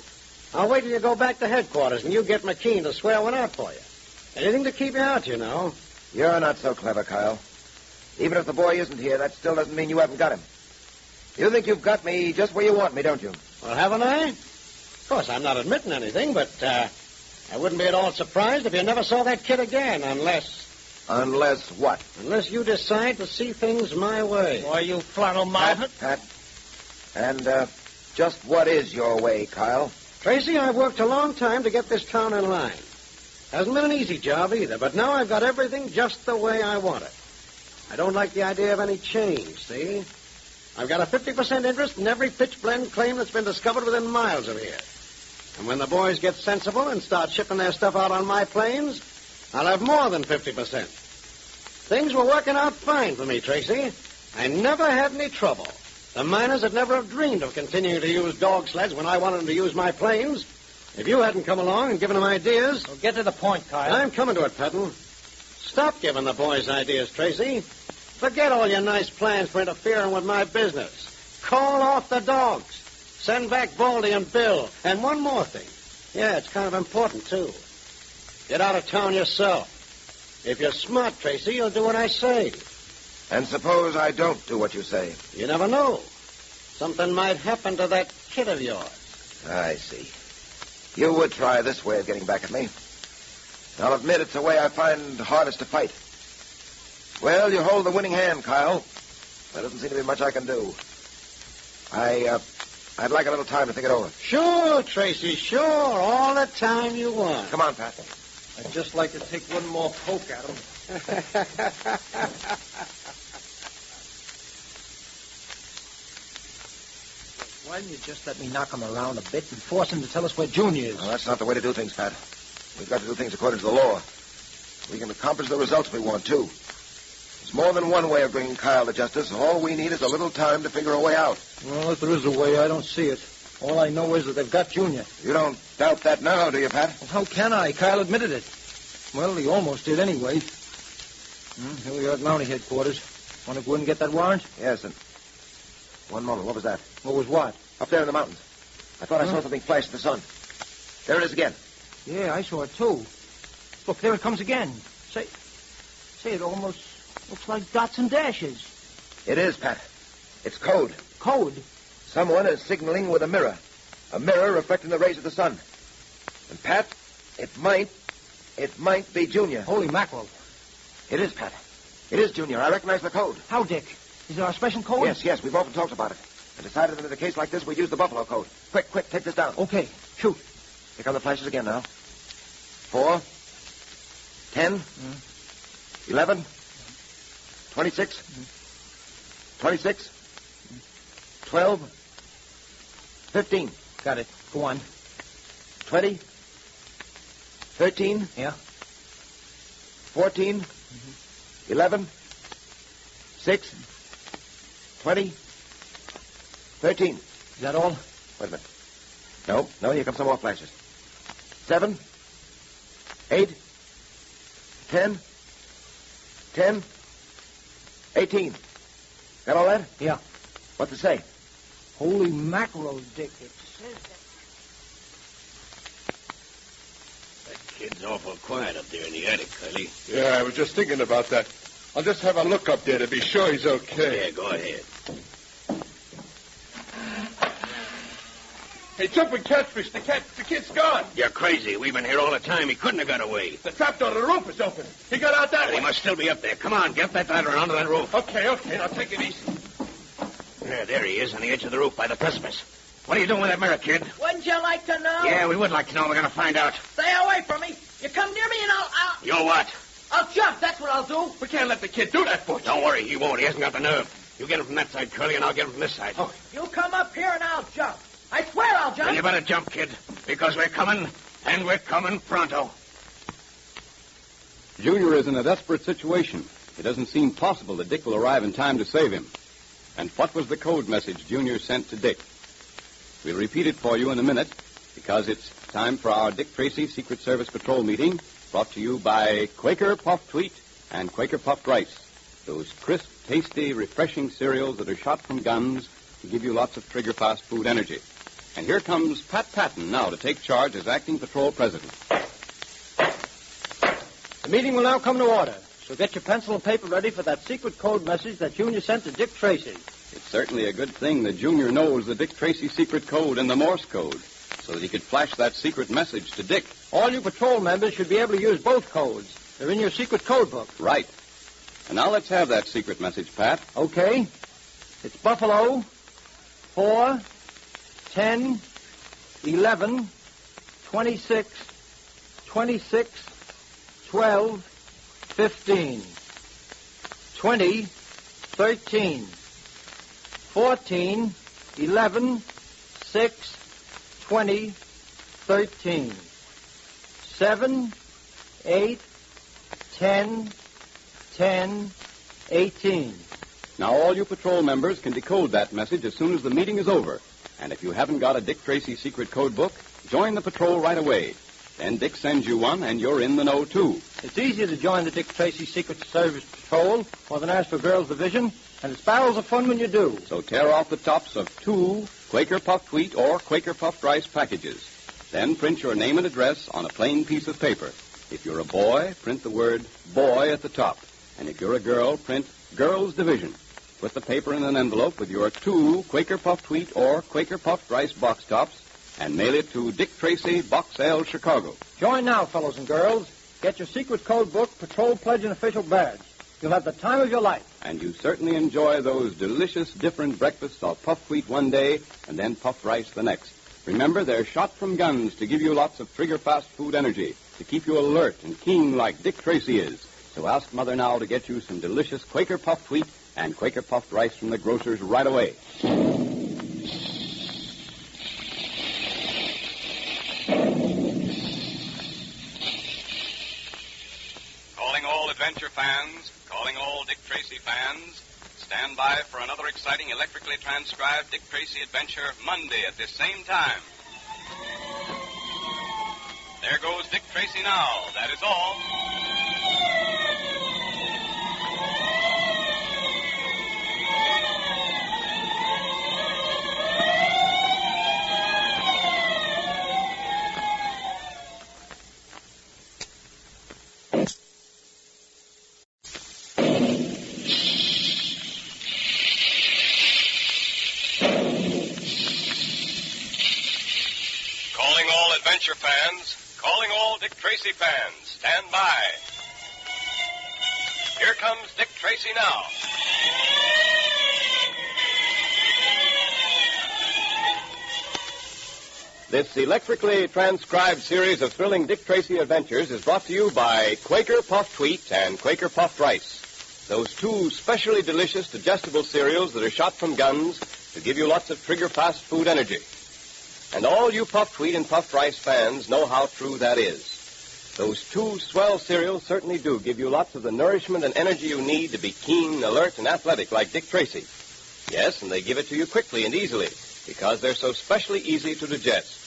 [SPEAKER 5] I'll wait till you go back to headquarters and you get McKean to swear one out for you. Anything to keep you out, you know.
[SPEAKER 3] You're not so clever, Kyle. Even if the boy isn't here, that still doesn't mean you haven't got him. You think you've got me just where you want me, don't you?
[SPEAKER 5] Well, haven't I? Of course, I'm not admitting anything, but I wouldn't be at all surprised if you never saw that kid again, unless...
[SPEAKER 3] Unless what?
[SPEAKER 5] Unless you decide to see things my way.
[SPEAKER 8] Why, you flannel-mouthed...
[SPEAKER 3] Pat. And, just what is your way, Kyle?
[SPEAKER 5] Tracy, I've worked a long time to get this town in line. Hasn't been an easy job either, but now I've got everything just the way I want it. I don't like the idea of any change, see? I've got a 50% interest in every pitch blend claim that's been discovered within miles of here. And when the boys get sensible and start shipping their stuff out on my planes, I'll have more than 50%. Things were working out fine for me, Tracy. I never had any trouble. The miners would never have dreamed of continuing to use dog sleds when I wanted them to use my planes. If you hadn't come along and given them ideas...
[SPEAKER 10] Well, get to the point, Kyle.
[SPEAKER 5] I'm coming to it, Patton. Stop giving the boys ideas, Tracy. Forget all your nice plans for interfering with my business. Call off the dogs. Send back Baldy and Bill. And one more thing. Yeah, it's kind of important, too. Get out of town yourself. If you're smart, Tracy, you'll do what I say.
[SPEAKER 3] And suppose I don't do what you say?
[SPEAKER 5] You never know. Something might happen to that kid of yours.
[SPEAKER 3] I see. You would try this way of getting back at me. I'll admit it's a way I find hardest to fight. Well, you hold the winning hand, Kyle. There doesn't seem to be much I can do. I'd like a little time to think it over.
[SPEAKER 5] Sure, Tracy, sure. All the time you want.
[SPEAKER 3] Come on, Pat.
[SPEAKER 10] I'd just like to take one more poke at him. Why didn't you just let me knock him around a bit and force him to tell us where Junior is?
[SPEAKER 3] Well, that's not the way to do things, Pat. We've got to do things according to the law. We can accomplish the results we want, too. There's more than one way of bringing Kyle to justice. All we need is a little time to figure a way out.
[SPEAKER 10] Well, if there is a way, I don't see it. All I know is that they've got Junior.
[SPEAKER 3] You don't doubt that now, do you, Pat?
[SPEAKER 10] Well, how can I? Kyle admitted it. Well, he almost did anyway. Here we are at Mountie headquarters. Want to go in and get that warrant?
[SPEAKER 3] Yes, and... One moment. What was that?
[SPEAKER 10] What was what?
[SPEAKER 3] Up there in the mountains. I thought I saw something flash in the sun. There it is again.
[SPEAKER 10] Yeah, I saw it, too. Look, there it comes again. Say, it almost looks like dots and dashes.
[SPEAKER 3] It is, Pat. It's code.
[SPEAKER 10] Code?
[SPEAKER 3] Someone is signaling with a mirror. A mirror reflecting the rays of the sun. And, Pat, it might be Junior.
[SPEAKER 10] Holy mackerel.
[SPEAKER 3] It is, Pat. It is Junior. I recognize the code.
[SPEAKER 10] How, Dick? Is there a special code?
[SPEAKER 3] Yes. We've often talked about it. I decided that in a case like this, we'd use the Buffalo code. Quick, take this down.
[SPEAKER 10] Okay, shoot.
[SPEAKER 3] Here come the flashes again now. 4, 10, 11, 26, 26, 12, 15.
[SPEAKER 10] Got it. Go on.
[SPEAKER 3] 20, 13,
[SPEAKER 10] Yeah?
[SPEAKER 3] 14, 11, 6, 20, 13.
[SPEAKER 10] Is that all?
[SPEAKER 3] Wait a minute. No, here come some more flashes. 7, 8, 10, 10, 18. Got all that?
[SPEAKER 10] Yeah.
[SPEAKER 3] What's it say?
[SPEAKER 10] Holy mackerel, Dick. It says that.
[SPEAKER 11] That kid's awful quiet up there in the attic, Curly.
[SPEAKER 9] Yeah, I was just thinking about that. I'll just have a look up there to be sure he's okay.
[SPEAKER 11] Yeah, go ahead.
[SPEAKER 9] Hey, jumping catfish, the kid's gone.
[SPEAKER 11] You're crazy. We've been here all the time. He couldn't have got away.
[SPEAKER 9] The trapdoor to the roof is open. He got out that
[SPEAKER 11] He
[SPEAKER 9] way.
[SPEAKER 11] must still be up there. Come on, get that ladder onto that roof.
[SPEAKER 9] Okay, now take it easy.
[SPEAKER 11] There he is on the edge of the roof by the precipice. What are you doing with that mirror, kid?
[SPEAKER 8] Wouldn't you like to know?
[SPEAKER 11] Yeah, we would like to know. We're going to find out.
[SPEAKER 8] Stay away from me. You come near me and
[SPEAKER 11] You're what?
[SPEAKER 8] I'll jump. That's what I'll do.
[SPEAKER 9] We can't let the kid do that, Butch.
[SPEAKER 11] Don't worry, he won't. He hasn't got the nerve. You get him from that side, Curly, and I'll get him from this side.
[SPEAKER 9] Oh.
[SPEAKER 8] You come up here and I'll jump. I swear I'll jump.
[SPEAKER 11] Then you better jump, kid, because we're coming, and we're coming pronto.
[SPEAKER 2] Junior is in a desperate situation. It doesn't seem possible that Dick will arrive in time to save him. And what was the code message Junior sent to Dick? We'll repeat it for you in a minute, because it's time for our Dick Tracy Secret Service Patrol meeting, brought to you by Quaker Puffed Wheat and Quaker Puffed Rice, those crisp, tasty, refreshing cereals that are shot from guns to give you lots of trigger-fast food energy. And here comes Pat Patton now to take charge as acting patrol president.
[SPEAKER 10] The meeting will now come to order. So get your pencil and paper ready for that secret code message that Junior sent to Dick Tracy.
[SPEAKER 2] It's certainly a good thing that Junior knows the Dick Tracy secret code and the Morse code, so that he could flash that secret message to Dick.
[SPEAKER 10] All you patrol members should be able to use both codes. They're in your secret code book.
[SPEAKER 2] Right. And now let's have that secret message, Pat.
[SPEAKER 10] Okay. It's Buffalo, 4, 10, 11, 26, 26, 12, 15, 20, 13, 14, 11, 6, 20, 13, 7, 8, 10, 10, 18.
[SPEAKER 2] Now all you patrol members can decode that message as soon as the meeting is over. And if you haven't got a Dick Tracy secret code book, join the patrol right away. Then Dick sends you one, and you're in the know, too.
[SPEAKER 10] It's easier to join the Dick Tracy Secret Service Patrol or than ask for Girls Division, and it's barrels of fun when you do.
[SPEAKER 2] So tear off the tops of 2 Quaker Puffed Wheat or Quaker Puffed Rice packages. Then print your name and address on a plain piece of paper. If you're a boy, print the word boy at the top. And if you're a girl, print Girls Division. Put the paper in an envelope with your 2 Quaker Puffed Wheat or Quaker Puffed Rice box tops and mail it to Dick Tracy, Box L, Chicago.
[SPEAKER 10] Join now, fellows and girls. Get your secret code book, patrol pledge, and official badge. You'll have the time of your life.
[SPEAKER 2] And you certainly enjoy those delicious different breakfasts of puffed wheat one day and then puffed rice the next. Remember, they're shot from guns to give you lots of trigger-fast food energy, to keep you alert and keen like Dick Tracy is. So ask Mother now to get you some delicious Quaker Puffed Wheat and Quaker Puffed Rice from the grocers right away.
[SPEAKER 1] Calling all adventure fans, calling all Dick Tracy fans, stand by for another exciting electrically transcribed Dick Tracy adventure Monday at this same time. There goes Dick Tracy now, that is all. Calling all adventure fans, calling all Dick Tracy fans, stand by. Here comes Dick Tracy now.
[SPEAKER 2] This electrically transcribed series of thrilling Dick Tracy adventures is brought to you by Quaker Puffed Wheat and Quaker Puffed Rice, those two specially delicious digestible cereals that are shot from guns to give you lots of trigger-fast food energy. And all you Puffed Wheat and Puffed Rice fans know how true that is. Those two swell cereals certainly do give you lots of the nourishment and energy you need to be keen, alert, and athletic like Dick Tracy. Yes, and they give it to you quickly and easily because they're so specially easy to digest.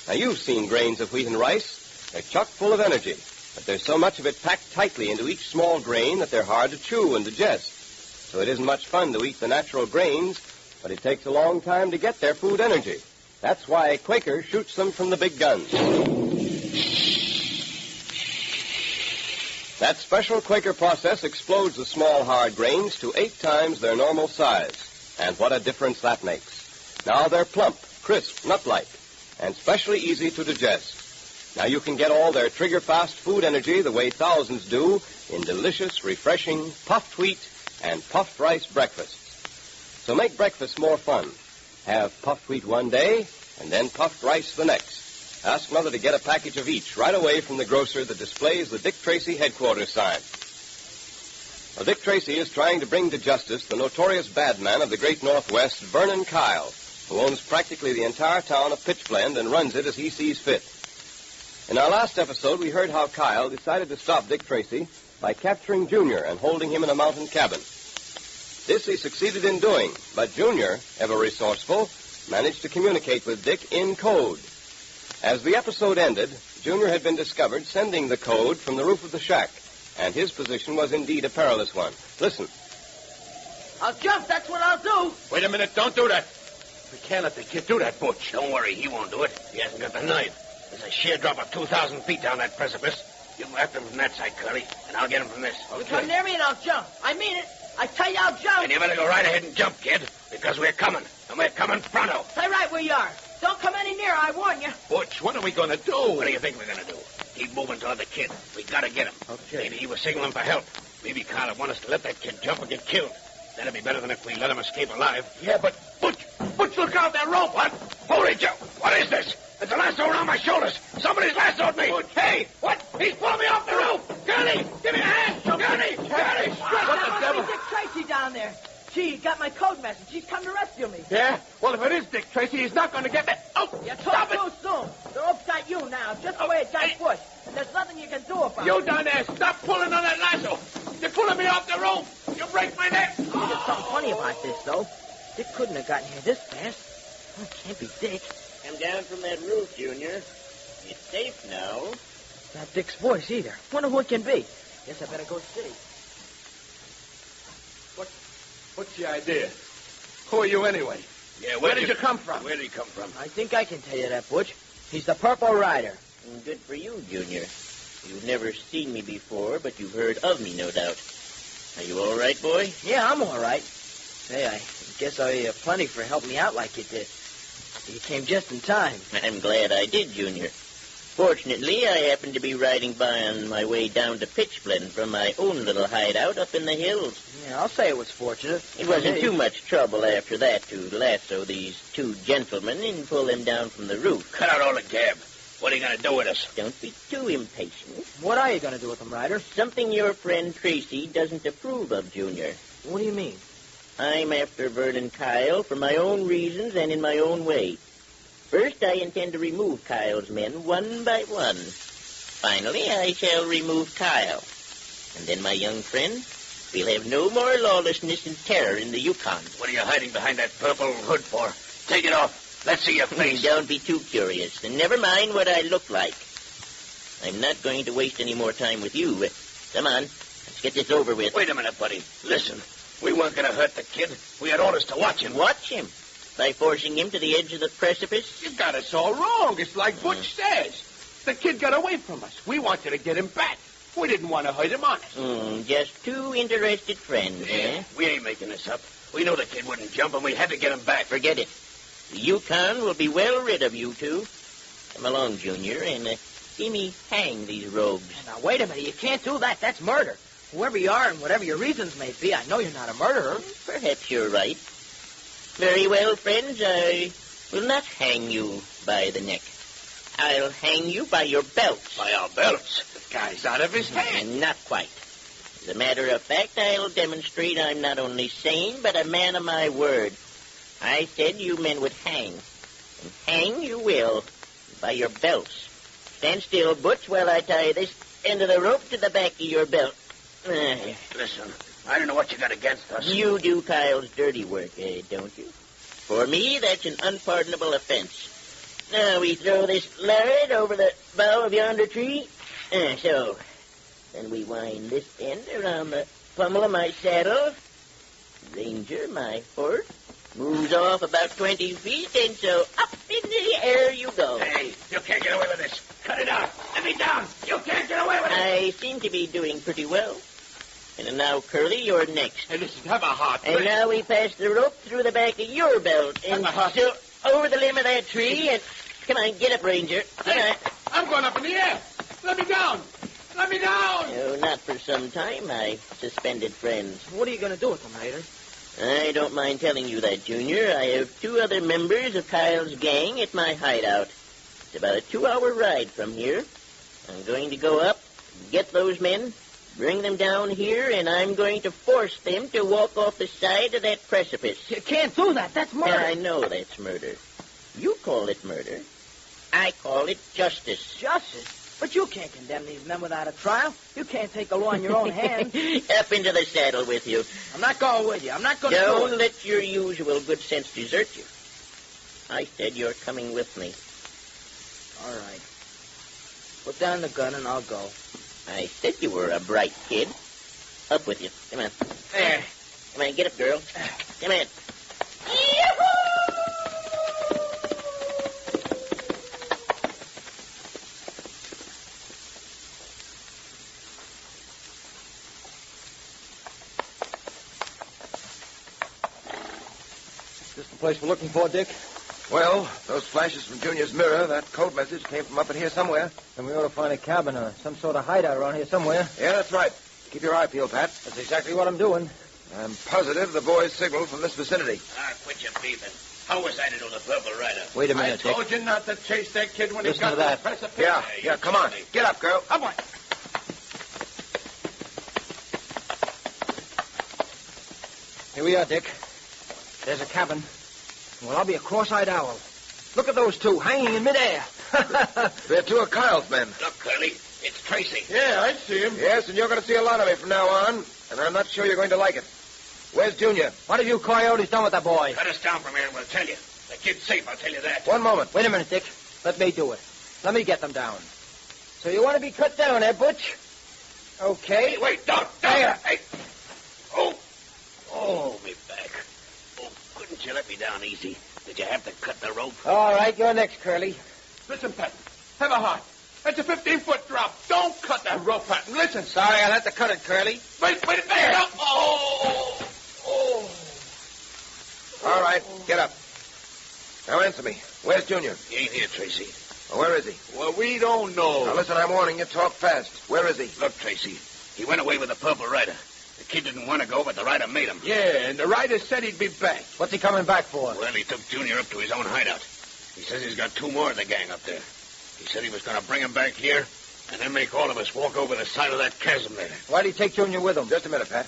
[SPEAKER 2] Now, you've seen grains of wheat and rice. They're chock full of energy, but there's so much of it packed tightly into each small grain that they're hard to chew and digest. So it isn't much fun to eat the natural grains, but it takes a long time to get their food energy. That's why Quaker shoots them from the big guns. That special Quaker process explodes the small, hard grains to 8 times their normal size. And what a difference that makes. Now they're plump, crisp, nut-like, and specially easy to digest. Now you can get all their trigger-fast food energy the way thousands do in delicious, refreshing puffed wheat and puffed rice breakfasts. So make breakfast more fun. Have puffed wheat one day and then puffed rice the next. Ask Mother to get a package of each right away from the grocer that displays the Dick Tracy headquarters sign. Well, Dick Tracy is trying to bring to justice the notorious bad man of the great Northwest, Vernon Kyle, who owns practically the entire town of Pitchblende and runs it as he sees fit. In our last episode, we heard how Kyle decided to stop Dick Tracy by capturing Junior and holding him in a mountain cabin. This he succeeded in doing, but Junior, ever resourceful, managed to communicate with Dick in code. As the episode ended, Junior had been discovered sending the code from the roof of the shack, and his position was indeed a perilous one. Listen.
[SPEAKER 8] I'll jump, that's what I'll do.
[SPEAKER 9] Wait a minute, don't do that. We can't let the kid do that, Butch.
[SPEAKER 11] Don't worry, he won't do it. He hasn't got the knife. There's a sheer drop of 2,000 feet down that precipice. You go after him from that side, Curly, and I'll get him from this.
[SPEAKER 8] You come near me and I'll jump. I mean it. I tell you I'll jump.
[SPEAKER 11] And you better go right ahead and jump, kid, because we're coming, and we're coming pronto.
[SPEAKER 8] Stay right where you are. Don't come any nearer, I warn you.
[SPEAKER 9] Butch, what are we going to do?
[SPEAKER 11] What do you think we're going to do? Keep moving toward the kid. We got to get him.
[SPEAKER 9] Okay.
[SPEAKER 11] Maybe he was signaling for help. Maybe Kyle would want us to let that kid jump or get killed. That'd be better than if we let him escape alive.
[SPEAKER 9] Yeah, but Butch, look out, that rope.
[SPEAKER 11] What? Hold it, Joe. What is this? There's a lasso around my shoulders. Somebody's lassoed me.
[SPEAKER 9] Butch.
[SPEAKER 11] Hey, what? He's pulling me off the roof. Gurney, give me a hand. Gurney.
[SPEAKER 8] What the devil? Dick Tracy down there. Gee, he got my code message. He's come to rescue me.
[SPEAKER 9] Yeah? Well, if it is Dick Tracy, he's not going to get that. Oh,
[SPEAKER 8] you talk too soon. The rope's got you now, just the way it got pushed. And there's nothing you can do about it.
[SPEAKER 9] You down there, stop pulling on that lasso. You're pulling me off the rope. You break my neck.
[SPEAKER 8] There's something funny about this, though. Dick couldn't have gotten here this fast. Oh, it can't be Dick.
[SPEAKER 4] Come down from that roof, Junior. It's safe now.
[SPEAKER 8] Not Dick's voice, either. Wonder who it can be. Guess I better go see.
[SPEAKER 9] What's the idea? Who are you anyway?
[SPEAKER 11] Yeah,
[SPEAKER 9] Where did you come from?
[SPEAKER 11] Where did he come from?
[SPEAKER 8] I think I can tell you that, Butch. He's the Purple Rider.
[SPEAKER 4] Good for you, Junior. You've never seen me before, but you've heard of me, no doubt. Are you all right, boy?
[SPEAKER 8] Yeah, I'm all right. Hey, I guess I owe you plenty for helping me out like you did. You came just in time.
[SPEAKER 4] I'm glad I did, Junior. Fortunately, I happened to be riding by on my way down to Pitchblende from my own little hideout up in the hills.
[SPEAKER 8] Yeah, I'll say it was fortunate.
[SPEAKER 4] It wasn't too much trouble after that to lasso these two gentlemen and pull them down from the roof.
[SPEAKER 11] Cut out all the gab. What are you going to do with us?
[SPEAKER 4] Don't be too impatient.
[SPEAKER 8] What are you going to do with them, Ryder?
[SPEAKER 4] Something your friend Tracy doesn't approve of, Junior.
[SPEAKER 8] What do you mean?
[SPEAKER 4] I'm after Vernon Kyle for my own reasons and in my own way. First, I intend to remove Kyle's men one by one. Finally, I shall remove Kyle. And then, my young friend, we'll have no more lawlessness and terror in the Yukon.
[SPEAKER 11] What are you hiding behind that purple hood for? Take it off. Let's see your face.
[SPEAKER 4] Don't be too curious, and never mind what I look like. I'm not going to waste any more time with you. Come on, let's get this over with.
[SPEAKER 11] Wait a minute, buddy. Listen, we weren't going to hurt the kid. We had orders to watch him.
[SPEAKER 4] Watch him? By forcing him to the edge of the precipice?
[SPEAKER 9] You got us all wrong. It's like Butch says. The kid got away from us. We wanted to get him back. We didn't want to hurt him honest.
[SPEAKER 4] Just two interested friends, eh?
[SPEAKER 11] We ain't making this up. We knew the kid wouldn't jump, and we had to get him back.
[SPEAKER 4] Forget it. The Yukon will be well rid of you two. Come along, Junior, and see me hang these rogues.
[SPEAKER 8] Now, wait a minute. You can't do that. That's murder. Whoever you are and whatever your reasons may be, I know you're not a murderer.
[SPEAKER 4] Perhaps you're right. Very well, friends. I will not hang you by the neck. I'll hang you by your belts.
[SPEAKER 11] By our belts? The guy's out of his head.
[SPEAKER 4] Not quite. As a matter of fact, I'll demonstrate I'm not only sane, but a man of my word. I said you men would hang. And hang you will. By your belts. Stand still, Butch, while I tie this end of the rope to the back of your belt.
[SPEAKER 11] Listen, I don't know what you got against us.
[SPEAKER 4] You do Kyle's dirty work, don't you? For me, that's an unpardonable offense. Now we throw this lariat over the bough of yonder tree. So. Then we wind this end around the pommel of my saddle. Ranger, my horse, moves off about 20 feet, and so up in the air you go.
[SPEAKER 11] Hey, you can't get away with this. Cut it out. Let me down. You can't get away with it.
[SPEAKER 4] I seem to be doing pretty well. And now, Curly, you're next.
[SPEAKER 11] Hey, listen, have a heart.
[SPEAKER 4] And now we pass the rope through the back of your belt. And so over the limb of that tree, and come on, get up, Ranger. Come on.
[SPEAKER 9] I'm going up in the air. Let me down. Let me down!
[SPEAKER 4] No, not for some time, my suspended friends.
[SPEAKER 8] What are you going to do with them, Raider?
[SPEAKER 4] I don't mind telling you that, Junior. I have 2 other members of Kyle's gang at my hideout. It's about a 2-hour ride from here. I'm going to go up, get those men, bring them down here, and I'm going to force them to walk off the side of that precipice.
[SPEAKER 8] You can't do that. That's murder.
[SPEAKER 4] I know that's murder. You call it murder. I call it justice.
[SPEAKER 8] Justice? But you can't condemn these men without a trial. You can't take the law in your own hands.
[SPEAKER 4] Up into the saddle with you.
[SPEAKER 8] I'm not going with you. I'm not going to do
[SPEAKER 4] Don't
[SPEAKER 8] it.
[SPEAKER 4] let your usual good sense desert you. I said you're coming with me.
[SPEAKER 8] All right. Put down the gun and I'll go.
[SPEAKER 4] I said you were a bright kid. Up with you. Come on. There. Come on, get up, girl. Come on.
[SPEAKER 10] Is this the place we're looking for, Dick?
[SPEAKER 3] Well, those flashes from Junior's mirror, that code message came from up in here somewhere.
[SPEAKER 10] Then we ought to find a cabin or some sort of hideout around here somewhere.
[SPEAKER 3] Yeah, that's right. Keep your eye peeled, Pat.
[SPEAKER 10] That's exactly what I'm doing.
[SPEAKER 3] I'm positive the boys signaled from this vicinity.
[SPEAKER 11] Quit your beefing. How was I to do the Purple Rider?
[SPEAKER 10] Wait a
[SPEAKER 9] I
[SPEAKER 10] minute, Dick.
[SPEAKER 9] told you not to chase that kid when he
[SPEAKER 10] Listen
[SPEAKER 9] got
[SPEAKER 10] to
[SPEAKER 9] to the
[SPEAKER 10] that.
[SPEAKER 9] precipice.
[SPEAKER 3] Yeah, come on. Get up, girl.
[SPEAKER 9] Come on.
[SPEAKER 10] Here we are, Dick. There's a cabin. Well, I'll be a cross-eyed owl. Look at those 2 hanging in midair.
[SPEAKER 3] They're 2 of Kyle's men.
[SPEAKER 11] Look, Curly, it's Tracy.
[SPEAKER 9] Yeah, I see him.
[SPEAKER 3] Yes, and you're going to see a lot of me from now on, and I'm not sure you're going to like it. Where's Junior?
[SPEAKER 10] What have you coyotes done with that boy?
[SPEAKER 11] Cut us down from here and we'll tell you. The kid's safe, I'll tell you that.
[SPEAKER 3] One moment.
[SPEAKER 10] Wait a minute, Dick. Let me do it. Let me get them down. So you want to be cut down, eh, Butch? Okay.
[SPEAKER 11] Hey, wait, don't.
[SPEAKER 10] There.
[SPEAKER 11] Hey. Oh, me back. Oh, couldn't you let me down easy? Did you have to cut the rope?
[SPEAKER 10] All right, you're next, Curly.
[SPEAKER 9] Listen, Pat. Have a heart. That's a 15-foot drop. Don't cut that rope, Pat. Listen.
[SPEAKER 10] Sorry, I'll have to cut it, Curly.
[SPEAKER 9] Wait there. No. Oh.
[SPEAKER 3] All right, get up. Now answer me. Where's Junior?
[SPEAKER 11] He ain't here, Tracy.
[SPEAKER 3] Well, where is he?
[SPEAKER 9] Well, we don't know.
[SPEAKER 3] Now, listen, I'm warning you. Talk fast. Where is he?
[SPEAKER 11] Look, Tracy, he went away with the Purple Rider. The kid didn't want to go, but the rider made him.
[SPEAKER 9] Yeah, and the rider said he'd be back.
[SPEAKER 10] What's he coming back for?
[SPEAKER 11] Well, he took Junior up to his own hideout. He says he's got 2 more of the gang up there. He said he was going to bring him back here and then make all of us walk over the side of that chasm there.
[SPEAKER 10] Why'd he take Junior with him?
[SPEAKER 3] Just a minute, Pat.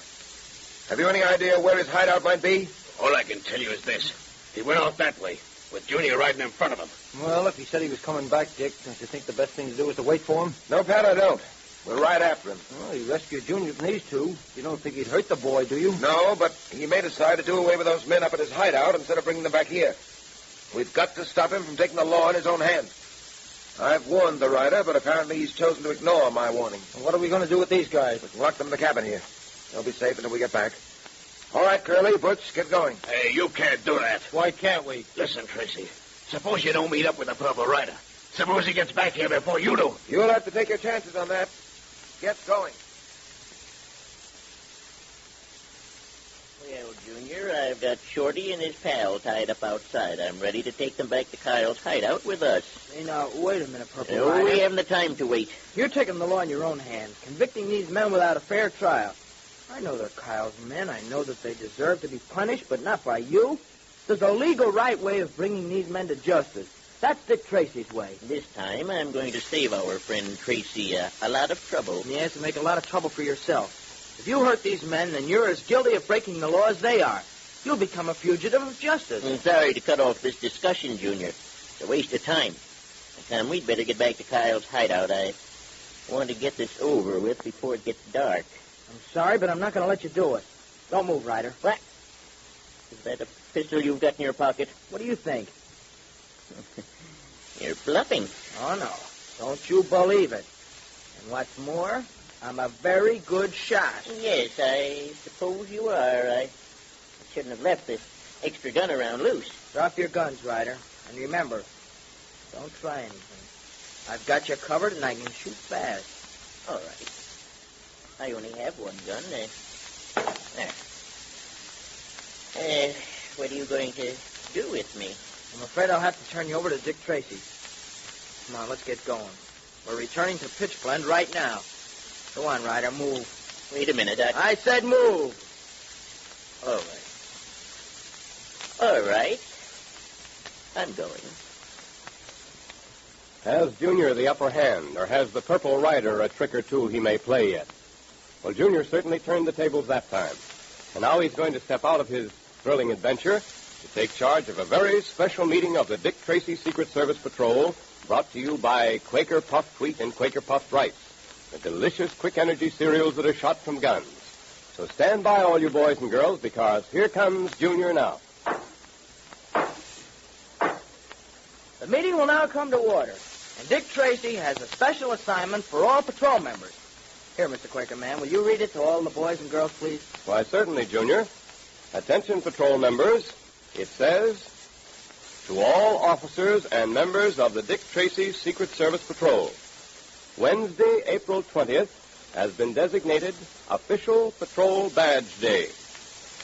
[SPEAKER 3] Have you any idea where his hideout might be?
[SPEAKER 11] All I can tell you is this. He went off that way, with Junior riding in front of him.
[SPEAKER 10] Well, if he said he was coming back, Dick, don't you think the best thing to do is to wait for him?
[SPEAKER 3] No, Pat, I don't. We'll ride after him.
[SPEAKER 10] Well, he rescued Junior from these 2. You don't think he'd hurt the boy, do you?
[SPEAKER 3] No, but he may decide to do away with those men up at his hideout instead of bringing them back here. We've got to stop him from taking the law in his own hands. I've warned the rider, but apparently he's chosen to ignore my warning.
[SPEAKER 10] Well, what are we going to do with these guys?
[SPEAKER 3] We can lock them in the cabin here. They'll be safe until we get back. All right, Curly, Butch, get going.
[SPEAKER 11] Hey, you can't do that.
[SPEAKER 10] Why can't we?
[SPEAKER 11] Listen, Tracy. Suppose you don't meet up with the Purple Rider. Suppose he gets back here before you do.
[SPEAKER 3] You'll have to take your chances on that. Get going.
[SPEAKER 4] Well, Junior, I've got Shorty and his pal tied up outside. I'm ready to take them back to Kyle's hideout with us.
[SPEAKER 8] Hey, now, wait a minute, Purple
[SPEAKER 4] No,
[SPEAKER 8] Rider.
[SPEAKER 4] we haven't the time to wait.
[SPEAKER 8] You're taking the law in your own hands, convicting these men without a fair trial. I know they're Kyle's men. I know that they deserve to be punished, but not by you. There's a legal right way of bringing these men to justice. That's Dick Tracy's way.
[SPEAKER 4] This time, I'm going to save our friend Tracy a lot of trouble.
[SPEAKER 8] Yes, and make a lot of trouble for yourself. If you hurt these men, then you're as guilty of breaking the law as they are. You'll become a fugitive of justice.
[SPEAKER 4] I'm sorry to cut off this discussion, Junior. It's a waste of time. Come, we'd better get back to Kyle's hideout. I want to get this over with before it gets dark.
[SPEAKER 8] I'm sorry, but I'm not going to let you do it. Don't move, Ryder.
[SPEAKER 4] What? Is that a pistol you've got in your pocket?
[SPEAKER 8] What do you think?
[SPEAKER 4] You're bluffing.
[SPEAKER 8] Oh, no. Don't you believe it. And what's more, I'm a very good shot.
[SPEAKER 4] Yes, I suppose you are. I shouldn't have left this extra gun around loose.
[SPEAKER 8] Drop your guns, Ryder. And remember, don't try anything. I've got you covered, and I can shoot fast.
[SPEAKER 4] All right. I only have one gun. There. What are you going to do with me?
[SPEAKER 8] I'm afraid I'll have to turn you over to Dick Tracy. Come on, let's get going. We're returning to Pitchblende right now. Go on, Ryder, move.
[SPEAKER 4] Wait a minute,
[SPEAKER 8] I said move.
[SPEAKER 4] All right. I'm going.
[SPEAKER 2] Has Junior the upper hand, or has the Purple Rider a trick or two he may play yet? Well, Junior certainly turned the tables that time. And now he's going to step out of his thrilling adventure to take charge of a very special meeting of the Dick Tracy Secret Service Patrol, brought to you by Quaker Puffed Wheat and Quaker Puffed Rice, the delicious quick-energy cereals that are shot from guns. So stand by, all you boys and girls, because here comes Junior now.
[SPEAKER 8] The meeting will now come to order, and Dick Tracy has a special assignment for all patrol members. Here, Mr. Quaker Man, will you read it to all the boys and girls, please?
[SPEAKER 2] Why, certainly, Junior. Attention, patrol members. It says, to all officers and members of the Dick Tracy Secret Service Patrol, Wednesday, April 20th, has been designated Official Patrol Badge Day.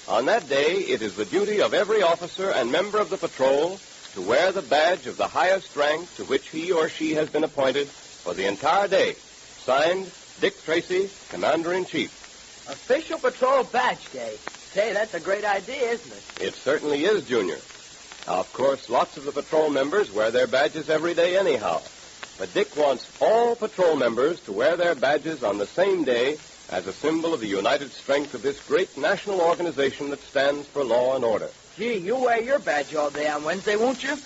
[SPEAKER 2] On that day, it is the duty of every officer and member of the patrol to wear the badge of the highest rank to which he or she has been appointed for the entire day. Signed, Dick Tracy, Commander-in-Chief.
[SPEAKER 8] Official Patrol Badge Day. Say, that's a great idea, isn't it?
[SPEAKER 2] It certainly is, Junior. Now, of course, lots of the patrol members wear their badges every day anyhow. But Dick wants all patrol members to wear their badges on the same day as a symbol of the united strength of this great national organization that stands for law and order.
[SPEAKER 8] Gee, you wear your badge all day on Wednesday, won't you?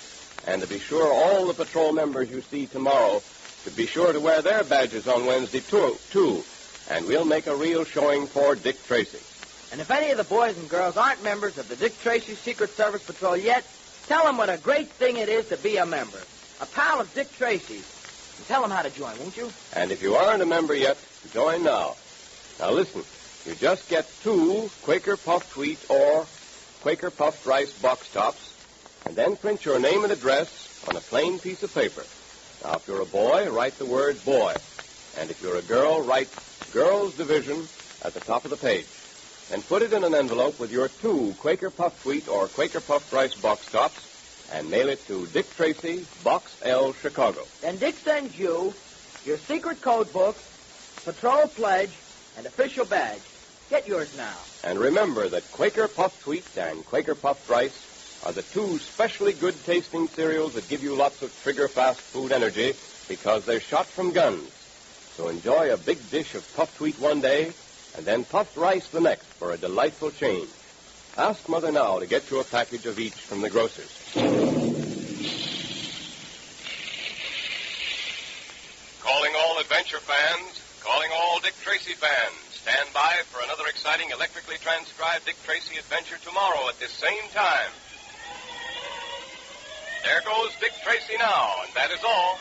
[SPEAKER 2] And to be sure, all the patrol members you see tomorrow should be sure to wear their badges on Wednesday, too. And we'll make a real showing for Dick Tracy.
[SPEAKER 8] And if any of the boys and girls aren't members of the Dick Tracy Secret Service Patrol yet, tell them what a great thing it is to be a member. A pal of Dick Tracy's. And tell them how to join, won't you?
[SPEAKER 2] And if you aren't a member yet, join now. Now listen, you just get 2 Quaker Puffed Wheat or Quaker Puffed Rice box tops, and then print your name and address on a plain piece of paper. Now, if you're a boy, write the word boy. And if you're a girl, write Girls Division at the top of the page. And put it in an envelope with your 2 Quaker Puffed Wheat or Quaker Puffed Rice box tops and mail it to Dick Tracy, Box L, Chicago.
[SPEAKER 8] Then Dick sends you your secret code book, patrol pledge, and official badge. Get yours now.
[SPEAKER 2] And remember that Quaker Puffed Wheat and Quaker Puffed Rice are the 2 specially good-tasting cereals that give you lots of trigger-fast food energy because they're shot from guns. So enjoy a big dish of puffed wheat one day and then puffed rice the next for a delightful change. Ask Mother now to get you a package of each from the grocer's.
[SPEAKER 1] Calling all adventure fans, calling all Dick Tracy fans. Stand by for another exciting electrically transcribed Dick Tracy adventure tomorrow at this same time. There goes Dick Tracy now, and that is all.